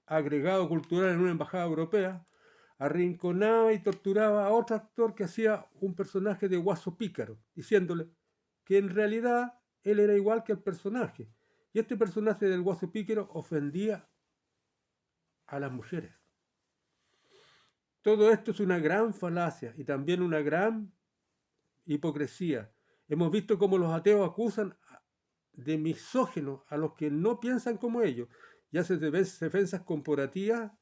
agregado cultural en una embajada europea arrinconaba y torturaba a otro actor que hacía un personaje de guaso pícaro, diciéndole que en realidad él era igual que el personaje. Y este personaje del guaso pícaro ofendía a las mujeres. Todo esto es una gran falacia y también una gran hipocresía. Hemos visto cómo los ateos acusan de misóginos a los que no piensan como ellos y hacen defensas corporativas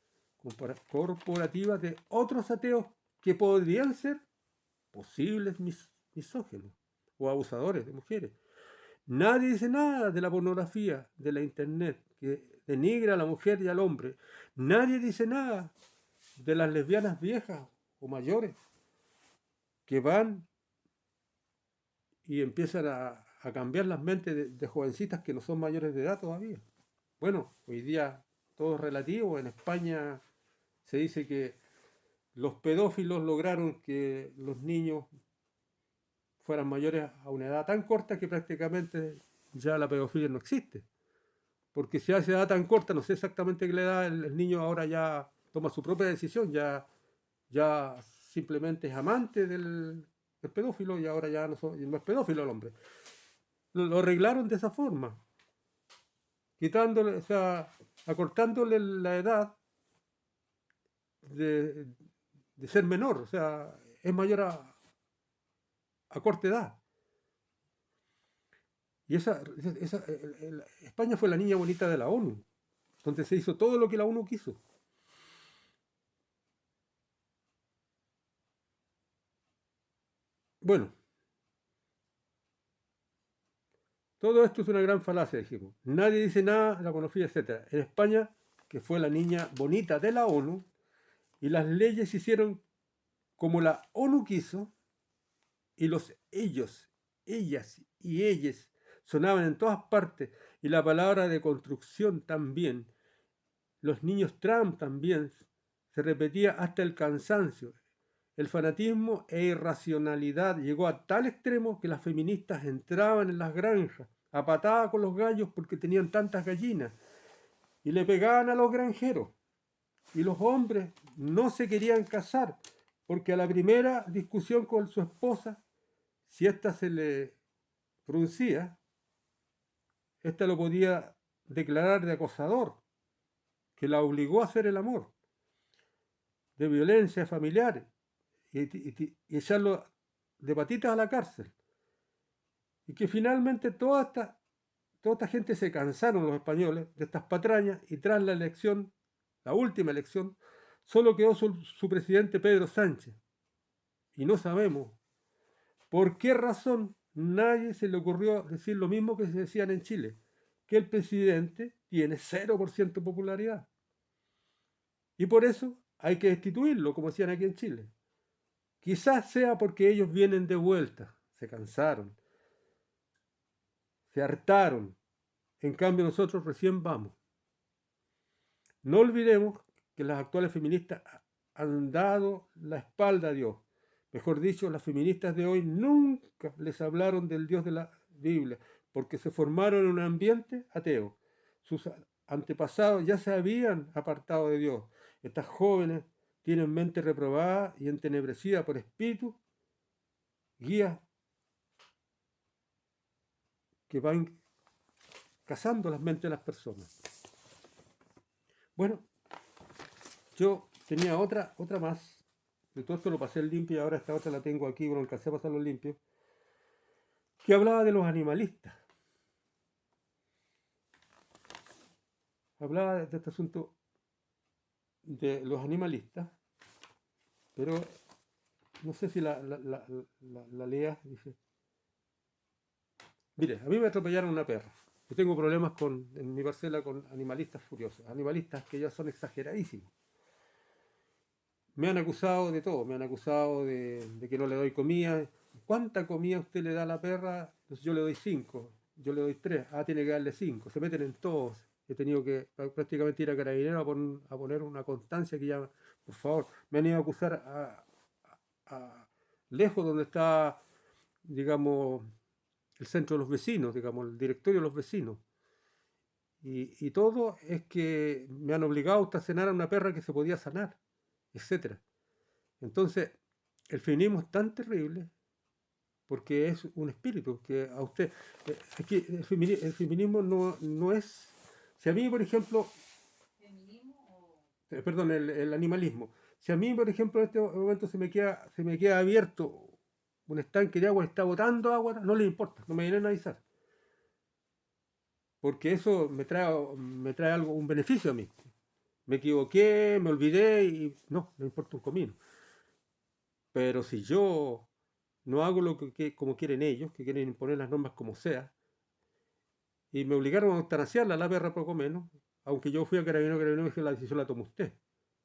de otros ateos que podrían ser posibles misóginos o abusadores de mujeres. Nadie dice nada de la pornografía, de la internet, que denigra a la mujer y al hombre. Nadie dice nada de las lesbianas viejas o mayores que van y empiezan a cambiar las mentes de jovencitas que no son mayores de edad todavía. Bueno, hoy día todo es relativo. En España se dice que los pedófilos lograron que los niños fueran mayores a una edad tan corta que prácticamente ya la pedofilia no existe. Porque si a esa edad tan corta, no sé exactamente qué le da, el niño ahora ya toma su propia decisión, ya simplemente es amante del pedófilo y ahora ya no es pedófilo el hombre. Lo arreglaron de esa forma, quitándole, o sea, acortándole la edad de ser menor, o sea, es mayor a corta edad. Y España fue la niña bonita de la ONU, donde se hizo todo lo que la ONU quiso. Bueno, todo esto es una gran falacia, dijimos. Nadie dice nada de la pornografía, etc. En España, que fue la niña bonita de la ONU, y las leyes se hicieron como la ONU quiso, y los ellos, ellas y ellas sonaban en todas partes, y la palabra de construcción también. Los niños Trump también se repetía hasta el cansancio. El fanatismo e irracionalidad llegó a tal extremo que las feministas entraban en las granjas a patadas con los gallos porque tenían tantas gallinas y le pegaban a los granjeros. Y los hombres no se querían casar porque a la primera discusión con su esposa, si ésta se le fruncía, ésta lo podía declarar de acosador, que la obligó a hacer el amor, de violencia familiar y echarlo de patitas a la cárcel. Y que finalmente toda esta gente se cansaron, los españoles, de estas patrañas, y tras la elección, la última elección, solo quedó su presidente Pedro Sánchez. Y no sabemos por qué razón nadie se le ocurrió decir lo mismo que se decían en Chile, que el presidente tiene 0% popularidad. Y por eso hay que destituirlo, como decían aquí en Chile. Quizás sea porque ellos vienen de vuelta, se cansaron, se hartaron. En cambio nosotros recién vamos. No olvidemos que las actuales feministas han dado la espalda a Dios. Mejor dicho, las feministas de hoy nunca les hablaron del Dios de la Biblia, porque se formaron en un ambiente ateo. Sus antepasados ya se habían apartado de Dios. Estas jóvenes tienen mente reprobada y entenebrecida por espíritus, guías que van cazando las mentes de las personas. Bueno, yo tenía otra más. De todo esto lo pasé limpio y ahora esta otra la tengo aquí, bueno, alcancé a pasarlo limpio, que hablaba de los animalistas. hablaba de este asunto de los animalistas, pero no sé si la leas. Dice, mire, a mí me atropellaron una perra. Yo tengo problemas en mi parcela con animalistas furiosos, animalistas que ya son exageradísimos. Me han acusado de todo, me han acusado de que no le doy comida. ¿Cuánta comida usted le da a la perra? Entonces yo le doy 5, yo le doy 3, tiene que darle 5. Se meten en todos. He tenido que prácticamente ir a Carabineros a poner una constancia que ya, por favor, me han ido a acusar lejos donde está, digamos, el centro de los vecinos, digamos, el directorio de los vecinos. Y todo es que me han obligado a sanar a una perra que se podía sanar, etc. Entonces, el feminismo es tan terrible porque es un espíritu que a usted... Es que el feminismo no es... Si a mí, por ejemplo... Perdón, el animalismo. Si a mí, por ejemplo, en este momento se me queda abierto un estanque de agua, está botando agua, no le importa, no me vienen a avisar. Porque eso me trae algo, un beneficio a mí. Me equivoqué, me olvidé y no importa un comino. Pero si yo no hago como quieren ellos, que quieren imponer las normas como sea, y me obligaron a eutanasiarla, la perra poco menos, aunque yo fui a Carabineros y dije, la decisión la tomó usted.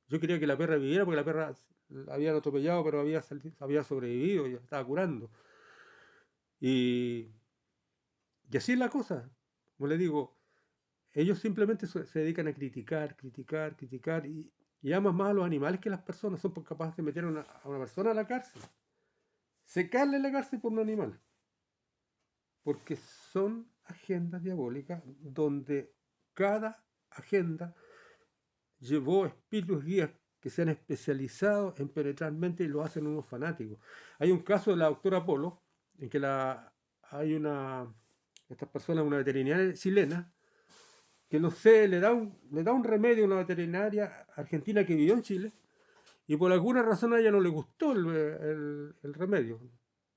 Yo quería que la perra viviera porque la perra la habían atropellado, pero había sobrevivido y estaba curando. Y así es la cosa. Como le digo, ellos simplemente se dedican a criticar, y aman más a los animales que a las personas. Son capaces de meter a una persona a la cárcel, secarle la cárcel por un animal. Porque son agendas diabólicas donde cada agenda llevó espíritus guías que se han especializado en penetrar mente y lo hacen unos fanáticos. Hay un caso de la doctora Polo, en que estas personas, una veterinaria chilena, que no sé, le da un remedio a una veterinaria argentina que vivió en Chile, y por alguna razón a ella no le gustó el remedio.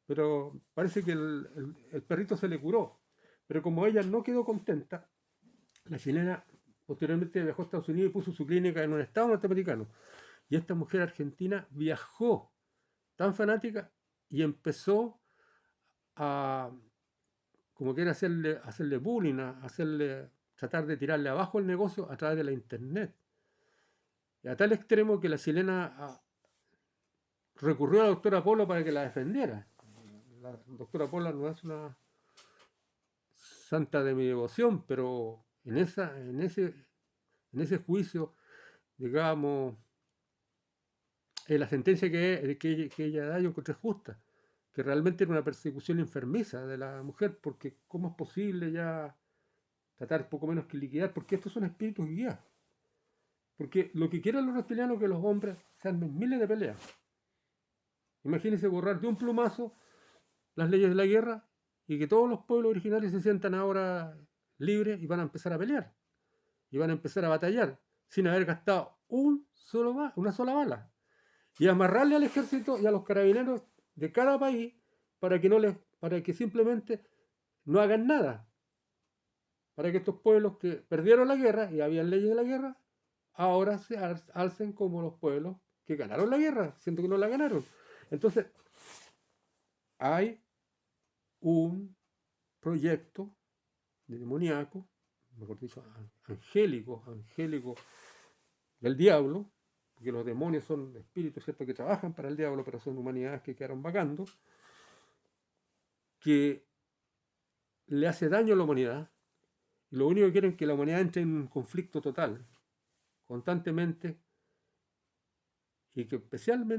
Pero parece que el perrito se le curó. Pero como ella no quedó contenta, la chilena posteriormente viajó a Estados Unidos y puso su clínica en un estado norteamericano. Y esta mujer argentina viajó tan fanática y empezó a, como quiere, hacerle bullying, tratar de tirarle abajo el negocio a través de la internet. Y a tal extremo que la chilena recurrió a la doctora Polo para que la defendiera. La doctora Polo no es una santa de mi devoción, pero en ese juicio, digamos, la sentencia que ella da yo encontré justa, que realmente era una persecución enfermiza de la mujer, porque ¿cómo es posible ya tratar poco menos que liquidar? Porque estos son espíritus guías. Porque lo que quieren los reptilianos es que los hombres se armen miles de peleas. Imagínense borrar de un plumazo las leyes de la guerra y que todos los pueblos originarios se sientan ahora libres y van a empezar a pelear. Y van a empezar a batallar sin haber gastado una sola bala. Y amarrarle al ejército y a los carabineros de cada país para que simplemente no hagan nada. Para que estos pueblos que perdieron la guerra y habían leyes de la guerra, ahora se alcen como los pueblos que ganaron la guerra, siento que no la ganaron. Entonces, hay un proyecto demoníaco, mejor dicho, angélico del diablo, porque los demonios son espíritus, ¿cierto?, que trabajan para el diablo, pero son humanidades que quedaron vagando, que le hace daño a la humanidad, y lo único que quieren es que la humanidad entre en un conflicto total, constantemente, y que especialmente